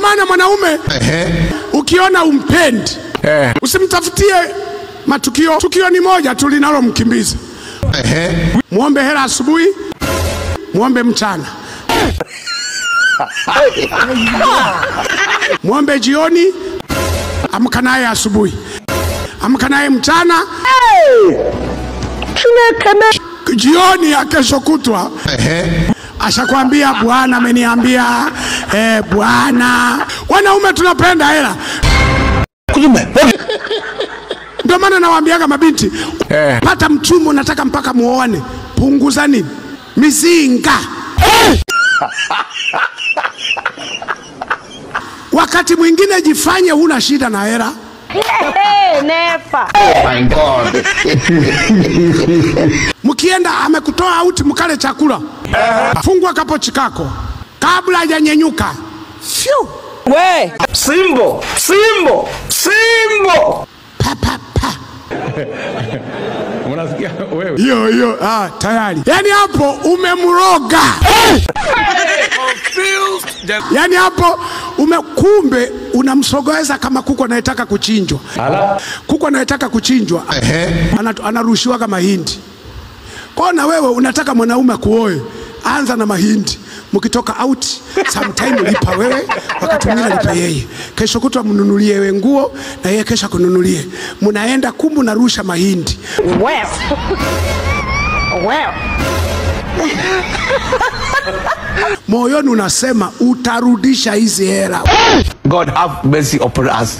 Ndio maana mwanaume ukiona umpendi usimtafutie matukio. Tukio ni moja tu linalomkimbiza. Muombe hela asubuhi, muombe mchana, muombe jioni, amka naye asubuhi, amka naye mchana, jioni ya kesho kutwa ashakwambia Bwana ameniambia. Bwana, wanaume tunapenda hela. Ndio maana nawaambiaga mabinti, pata mchumba nataka mpaka muoane, punguza nini mizinga. Wakati mwingine jifanye huna shida na hela. Never. Oh my God. Mkienda amekutoa out mkale chakula, fungua kapochi kako kabla hajanyenyuka. Fiu. We. Simbo. Simbo. Simbo. Pa pa pa. Unasikia wewe? Hiyo tayari. Yani hapo umemroga. Yani hapo kumbe unamsogeza kama kuku anayetaka kuchinjwa. Kuku anayetaka kuchinjwa anarushiwa kama mahindi. Kwa na wewe unataka mwanaume kuoe, anza na mahindi. Mkitoka out sometime lipa wewe, wakati mwingine lipa yeye. Kesho kutwa mnunulie wewe nguo na yeye kesho kununulie. Mnaenda kumbu narusha mahindi. Well. Well. Moyoni unasema utarudisha hizi hela. God have mercy upon us.